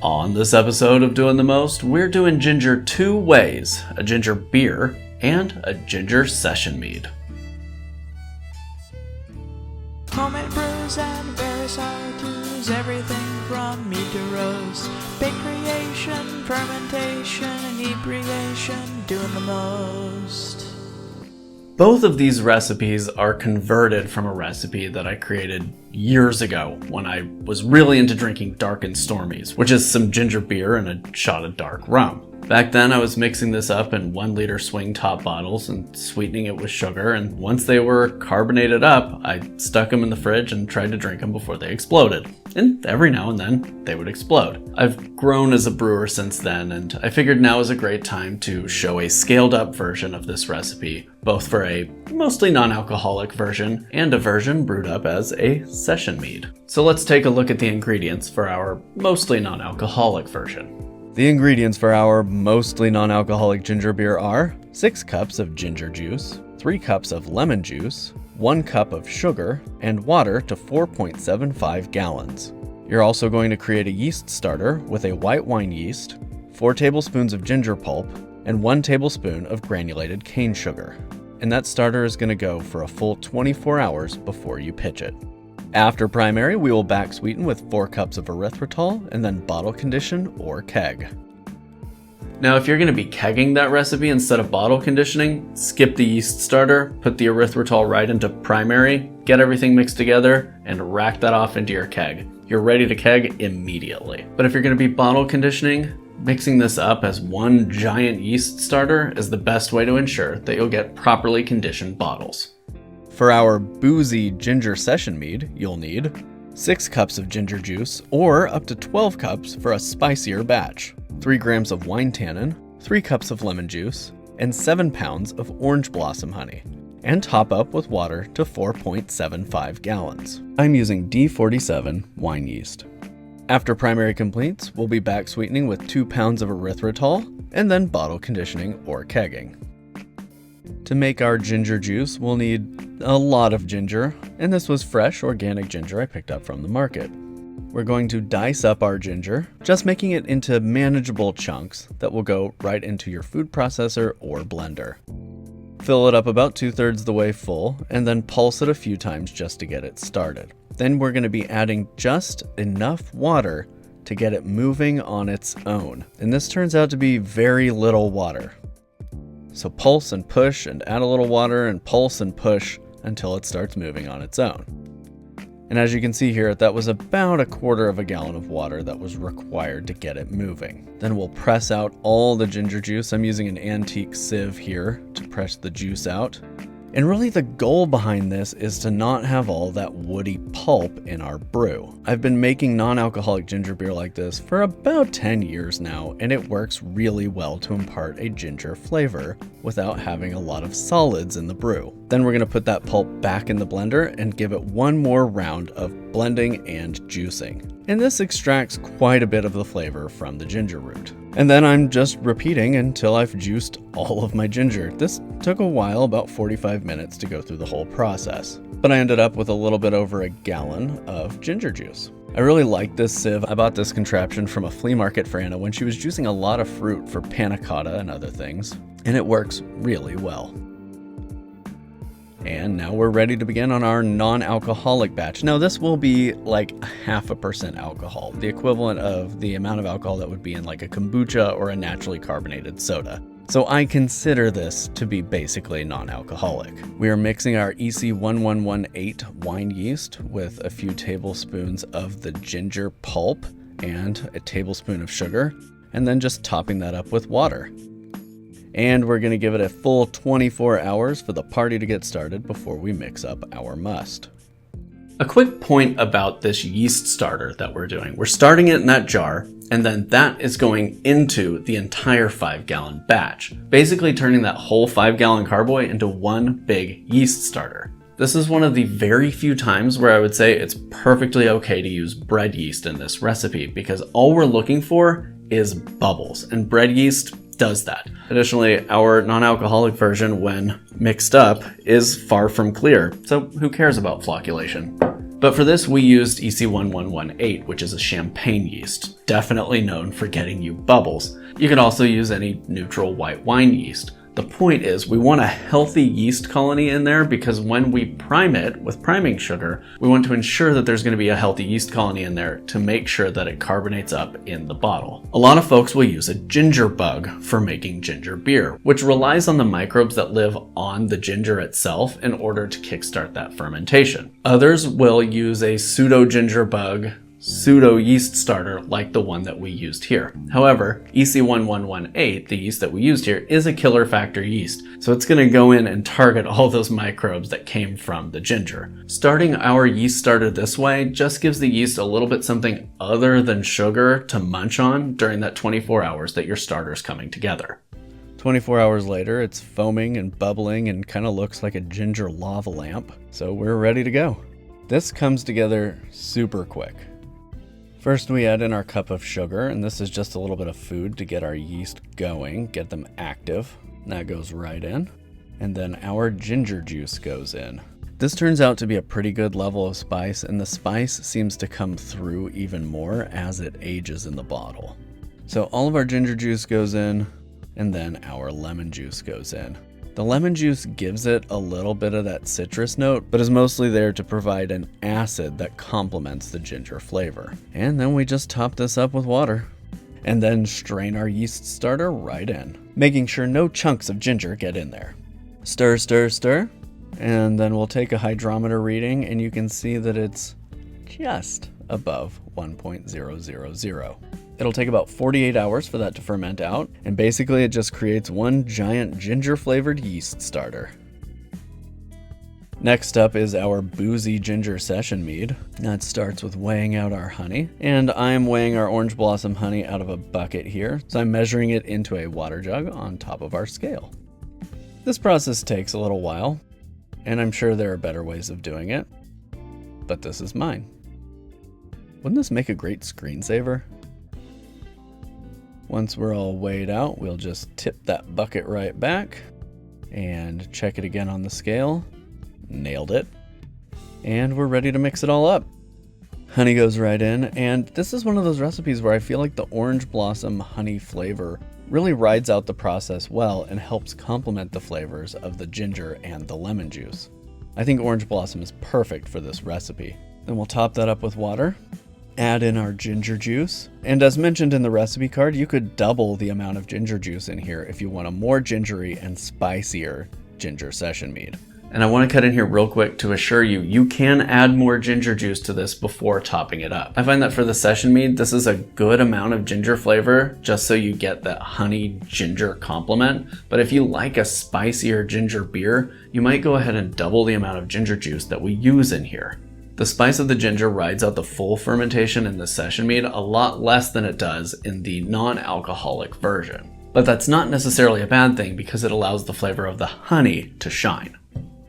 On this episode of Doing the Most, we're doing ginger two ways, a ginger beer and a ginger session mead. Homemade brews and various how-tos, everything from mead to roast, bake creation, fermentation, inebriation, doing the most. Both of these recipes are converted from a recipe that I created years ago when I was really into drinking dark and stormies, which is some ginger beer and a shot of dark rum. Back then I was mixing this up in 1 liter swing top bottles and sweetening it with sugar, and once they were carbonated up, I stuck them in the fridge and tried to drink them before they exploded. And every now and then, they would explode. I've grown as a brewer since then, and I figured now is a great time to show a scaled up version of this recipe, both for a mostly non-alcoholic version and a version brewed up as a session mead. So let's take a look at the ingredients for our mostly non-alcoholic version. The ingredients for our mostly non-alcoholic ginger beer are 6 cups of ginger juice, 3 cups of lemon juice, 1 cup of sugar, and water to 4.75 gallons. You're also going to create a yeast starter with a white wine yeast, 4 tablespoons of ginger pulp, and 1 tablespoon of granulated cane sugar. And that starter is going to go for a full 24 hours before you pitch it. After primary, we will back sweeten with 4 cups of erythritol and then bottle condition or keg. Now, if you're going to be kegging that recipe instead of bottle conditioning, skip the yeast starter, put the erythritol right into primary, get everything mixed together, and rack that off into your keg. You're ready to keg immediately. But if you're going to be bottle conditioning, mixing this up as one giant yeast starter is the best way to ensure that you'll get properly conditioned bottles. For our boozy ginger session mead, you'll need 6 cups of ginger juice, or up to 12 cups for a spicier batch, 3 grams of wine tannin, 3 cups of lemon juice, and 7 pounds of orange blossom honey, and top up with water to 4.75 gallons. I'm using D47 wine yeast. After primary completes, we'll be back sweetening with 2 pounds of erythritol, and then bottle conditioning or kegging. To make our ginger juice, we'll need a lot of ginger, and this was fresh organic ginger I picked up from the market. We're going to dice up our ginger, just making it into manageable chunks that will go right into your food processor or blender. Fill it up about 2/3 the way full, and then pulse it a few times just to get it started. Then we're going to be adding just enough water to get it moving on its own, and this turns out to be very little water. So pulse and push and add a little water and pulse and push until it starts moving on its own. And as you can see here, that was about 1/4 gallon of water that was required to get it moving. Then we'll press out all the ginger juice. I'm using an antique sieve here to press the juice out. And really the goal behind this is to not have all that woody pulp in our brew. I've been making non-alcoholic ginger beer like this for about 10 years now, and it works really well to impart a ginger flavor without having a lot of solids in the brew. Then we're going to put that pulp back in the blender and give it one more round of blending and juicing. And this extracts quite a bit of the flavor from the ginger root. And then I'm just repeating until I've juiced all of my ginger. This took a while, about 45 minutes to go through the whole process. But I ended up with a little bit over 1 gallon of ginger juice. I really like this sieve. I bought this contraption from a flea market for Anna when she was juicing a lot of fruit for panna cotta and other things, and it works really well. And now we're ready to begin on our non-alcoholic batch. Now this will be like 0.5% alcohol, the equivalent of the amount of alcohol that would be in like a kombucha or a naturally carbonated soda. So I consider this to be basically non-alcoholic. We are mixing our EC1118 wine yeast with a few tablespoons of the ginger pulp and a tablespoon of sugar, and then just topping that up with water. And we're going to give it a full 24 hours for the party to get started before we mix up our must. A quick point about this yeast starter that we're doing. We're starting it in that jar, and then that is going into the entire 5-gallon batch, basically turning that whole 5-gallon carboy into one big yeast starter. This is one of the very few times where I would say it's perfectly okay to use bread yeast in this recipe, because all we're looking for is bubbles, and bread yeast does that. Additionally, our non-alcoholic version, when mixed up, is far from clear, so who cares about flocculation? But for this, we used EC1118, which is a champagne yeast, definitely known for getting you bubbles. You could also use any neutral white wine yeast. The point is, we want a healthy yeast colony in there because when we prime it with priming sugar, we want to ensure that there's going to be a healthy yeast colony in there to make sure that it carbonates up in the bottle. A lot of folks will use a ginger bug for making ginger beer, which relies on the microbes that live on the ginger itself in order to kickstart that fermentation. Others will use a pseudo ginger bug pseudo yeast starter like the one that we used here. However, EC1118, the yeast that we used here, is a killer factor yeast, so it's going to go in and target all those microbes that came from the ginger. Starting our yeast starter this way just gives the yeast a little bit something other than sugar to munch on during that 24 hours that your starter's coming together. 24 hours later, it's foaming and bubbling and kind of looks like a ginger lava lamp, so we're ready to go. This comes together super quick. First, we add in our cup of sugar, and this is just a little bit of food to get our yeast going, get them active. That goes right in. And then our ginger juice goes in. This turns out to be a pretty good level of spice, and the spice seems to come through even more as it ages in the bottle. So all of our ginger juice goes in, and then our lemon juice goes in. The lemon juice gives it a little bit of that citrus note, but is mostly there to provide an acid that complements the ginger flavor. And then we just top this up with water, and then strain our yeast starter right in, making sure no chunks of ginger get in there. Stir, stir, stir, and then we'll take a hydrometer reading, and you can see that it's just above 1.000. It'll take about 48 hours for that to ferment out, and basically it just creates one giant ginger-flavored yeast starter. Next up is our boozy ginger session mead. That starts with weighing out our honey, and I'm weighing our orange blossom honey out of a bucket here, so I'm measuring it into a water jug on top of our scale. This process takes a little while, and I'm sure there are better ways of doing it, but this is mine. Wouldn't this make a great screensaver? Once we're all weighed out, we'll just tip that bucket right back and check it again on the scale. Nailed it. And we're ready to mix it all up. Honey goes right in, and this is one of those recipes where I feel like the orange blossom honey flavor really rides out the process well and helps complement the flavors of the ginger and the lemon juice. I think orange blossom is perfect for this recipe. Then we'll top that up with water. Add in our ginger juice, and as mentioned in the recipe card, you could double the amount of ginger juice in here if you want a more gingery and spicier ginger session mead. And I want to cut in here real quick to assure you, you can add more ginger juice to this before topping it up. I find that for the session mead, this is a good amount of ginger flavor, just so you get that honey ginger complement. But if you like a spicier ginger beer, you might go ahead and double the amount of ginger juice that we use in here. The spice of the ginger rides out the full fermentation in the session mead a lot less than it does in the non-alcoholic version. But that's not necessarily a bad thing because it allows the flavor of the honey to shine.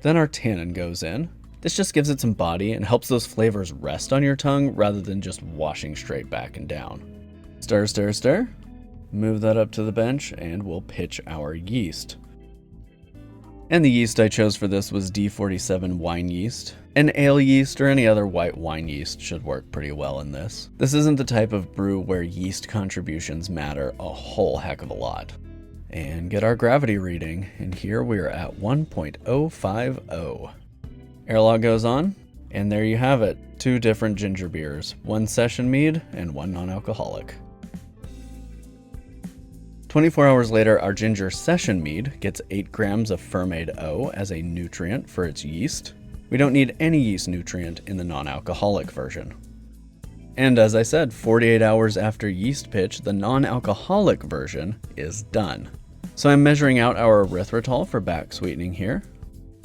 Then our tannin goes in. This just gives it some body and helps those flavors rest on your tongue rather than just washing straight back and down. Stir, stir, stir. Move that up to the bench and we'll pitch our yeast. And the yeast I chose for this was D47 wine yeast. An ale yeast or any other white wine yeast should work pretty well in this. This isn't the type of brew where yeast contributions matter a whole heck of a lot. And get our gravity reading, and here we are at 1.050. Airlock goes on, and there you have it. 2 different ginger beers, 1 session mead and 1 non-alcoholic. 24 hours later, our ginger session mead gets 8 grams of fermented O as a nutrient for its yeast. We don't need any yeast nutrient in the non-alcoholic version. And as I said, 48 hours after yeast pitch, the non-alcoholic version is done. So I'm measuring out our erythritol for back sweetening here.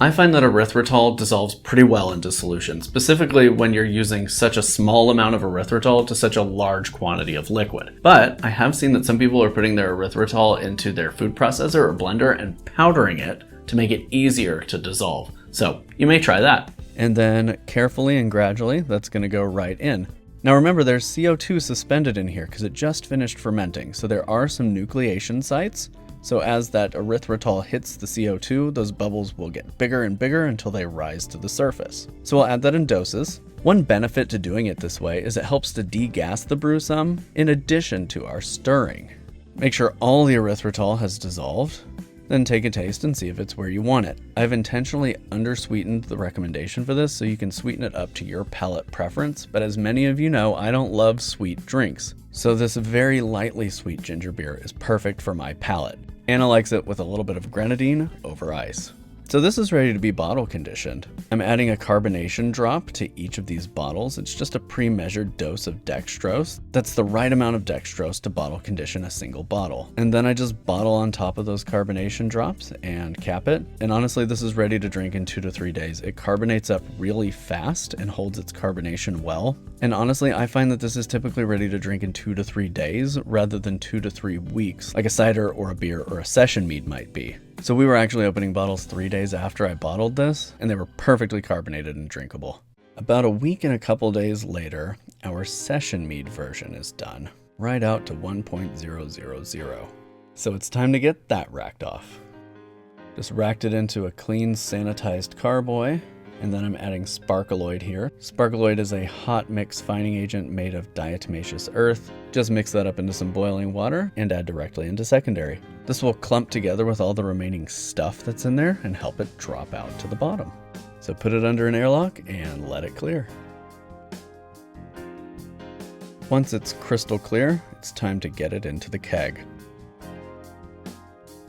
I find that erythritol dissolves pretty well into solution, specifically when you're using such a small amount of erythritol to such a large quantity of liquid. But I have seen that some people are putting their erythritol into their food processor or blender and powdering it to make it easier to dissolve. So you may try that. And then carefully and gradually, that's going to go right in. Now remember, there's CO2 suspended in here because it just finished fermenting, so there are some nucleation sites. So as that erythritol hits the CO2, those bubbles will get bigger and bigger until they rise to the surface. So we'll add that in doses. One benefit to doing it this way is it helps to degas the brew some, in addition to our stirring. Make sure all the erythritol has dissolved, then take a taste and see if it's where you want it. I've intentionally undersweetened the recommendation for this so you can sweeten it up to your palate preference, but as many of you know, I don't love sweet drinks. So this very lightly sweet ginger beer is perfect for my palate. Anna likes it with a little bit of grenadine over ice. So this is ready to be bottle conditioned. I'm adding a carbonation drop to each of these bottles. It's just a pre-measured dose of dextrose. That's the right amount of dextrose to bottle condition a single bottle. And then I just bottle on top of those carbonation drops and cap it. And honestly, this is ready to drink in 2 to 3 days. It carbonates up really fast and holds its carbonation well. And honestly, I find that this is typically ready to drink in 2 to 3 days rather than 2 to 3 weeks, like a cider or a beer or a session mead might be. So we were actually opening bottles 3 days after I bottled this, and they were perfectly carbonated and drinkable. About a week and a couple days later, our session mead version is done, right out to 1.000. So it's time to get that racked off. Just racked it into a clean, sanitized carboy, and then I'm adding sparkaloid here. Sparkaloid is a hot mix fining agent made of diatomaceous earth. Just mix that up into some boiling water and add directly into secondary. This will clump together with all the remaining stuff that's in there and help it drop out to the bottom. So put it under an airlock and let it clear. Once it's crystal clear, it's time to get it into the keg.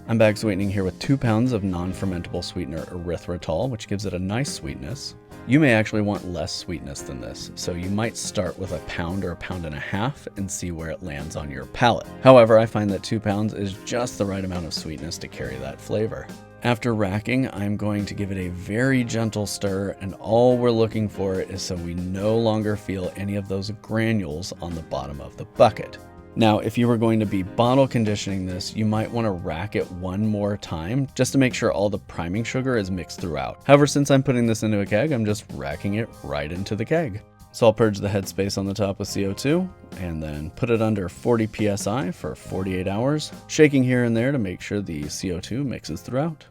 I'm bag sweetening here with 2 pounds of non-fermentable sweetener erythritol, which gives it a nice sweetness. You may actually want less sweetness than this, so you might start with 1 pound or 1.5 pounds and see where it lands on your palate. However, I find that 2 pounds is just the right amount of sweetness to carry that flavor. After racking, I'm going to give it a very gentle stir, and all we're looking for is so we no longer feel any of those granules on the bottom of the bucket. Now, if you were going to be bottle conditioning this, you might want to rack it one more time just to make sure all the priming sugar is mixed throughout. However, since I'm putting this into a keg, I'm just racking it right into the keg. So I'll purge the headspace on the top with CO2 and then put it under 40 psi for 48 hours, shaking here and there to make sure the CO2 mixes throughout.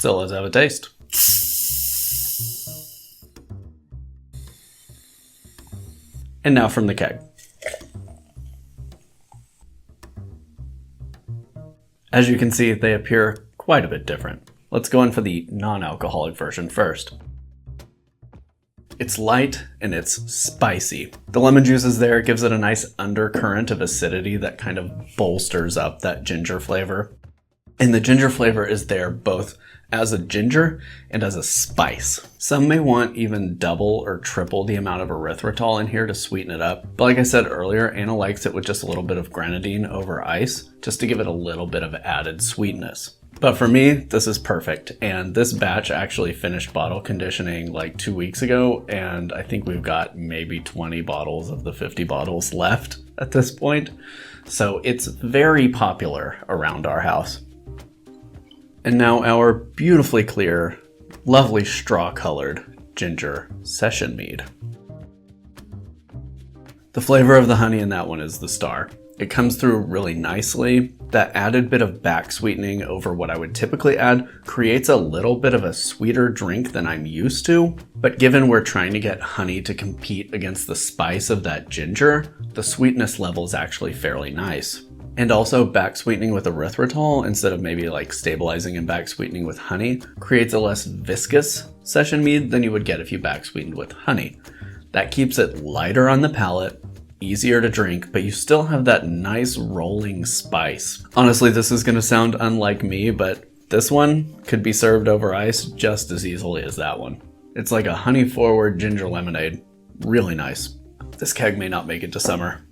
So let's have a taste. And now from the keg. As you can see, they appear quite a bit different. Let's go in for the non-alcoholic version first. It's light and it's spicy. The lemon juice is there, it gives it a nice undercurrent of acidity that kind of bolsters up that ginger flavor. And the ginger flavor is there both as a ginger and as a spice. Some may want even double or triple the amount of erythritol in here to sweeten it up. But like I said earlier, Anna likes it with just a little bit of grenadine over ice, just to give it a little bit of added sweetness. But for me, this is perfect. And this batch actually finished bottle conditioning like 2 weeks ago. And I think we've got maybe 20 bottles of the 50 bottles left at this point. So it's very popular around our house. And now our beautifully clear, lovely straw-colored ginger session mead. The flavor of the honey in that one is the star. It comes through really nicely. That added bit of back sweetening over what I would typically add creates a little bit of a sweeter drink than I'm used to. But given we're trying to get honey to compete against the spice of that ginger, the sweetness level is actually fairly nice. And also back sweetening with erythritol instead of maybe like stabilizing and back sweetening with honey creates a less viscous session mead than you would get if you back sweetened with honey. That keeps it lighter on the palate, easier to drink, but you still have that nice rolling spice. Honestly, this is going to sound unlike me, but this one could be served over ice just as easily as that one. It's like a honey forward ginger lemonade. Really nice. This keg may not make it to summer.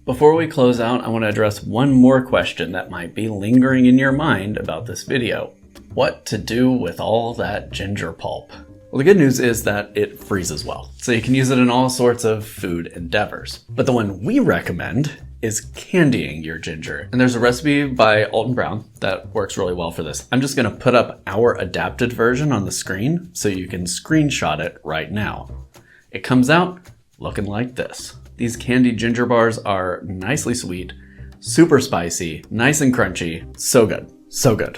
Before we close out, I want to address one more question that might be lingering in your mind about this video. What to do with all that ginger pulp? Well, the good news is that it freezes well, so you can use it in all sorts of food endeavors. But the one we recommend is candying your ginger. And there's a recipe by Alton Brown that works really well for this. I'm just going to put up our adapted version on the screen so you can screenshot it right now. It comes out looking like this. These candied ginger bars are nicely sweet, super spicy, nice and crunchy, so good. So good.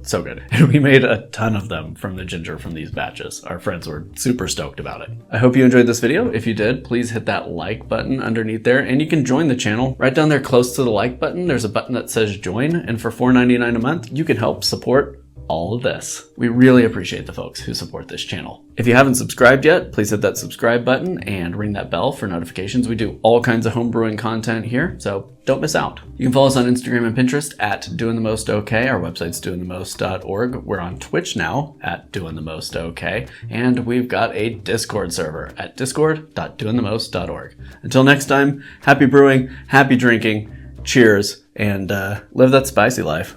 So good. And we made a ton of them from the ginger from these batches. Our friends were super stoked about it. I hope you enjoyed this video. If you did, please hit that like button underneath there, and you can join the channel. Right down there close to the like button, there's a button that says join, and for $4.99 a month, you can help support all of this. We really appreciate the folks who support this channel. If you haven't subscribed yet, please hit that subscribe button and ring that bell for notifications. We do all kinds of home brewing content here, so don't miss out. You can follow us on Instagram and Pinterest at doingthemostok. Our website's doingthemost.org. We're on Twitch now at doingthemostok, and we've got a Discord server at discord.doingthemost.org. Until next time, happy brewing, happy drinking, cheers, and live that spicy life.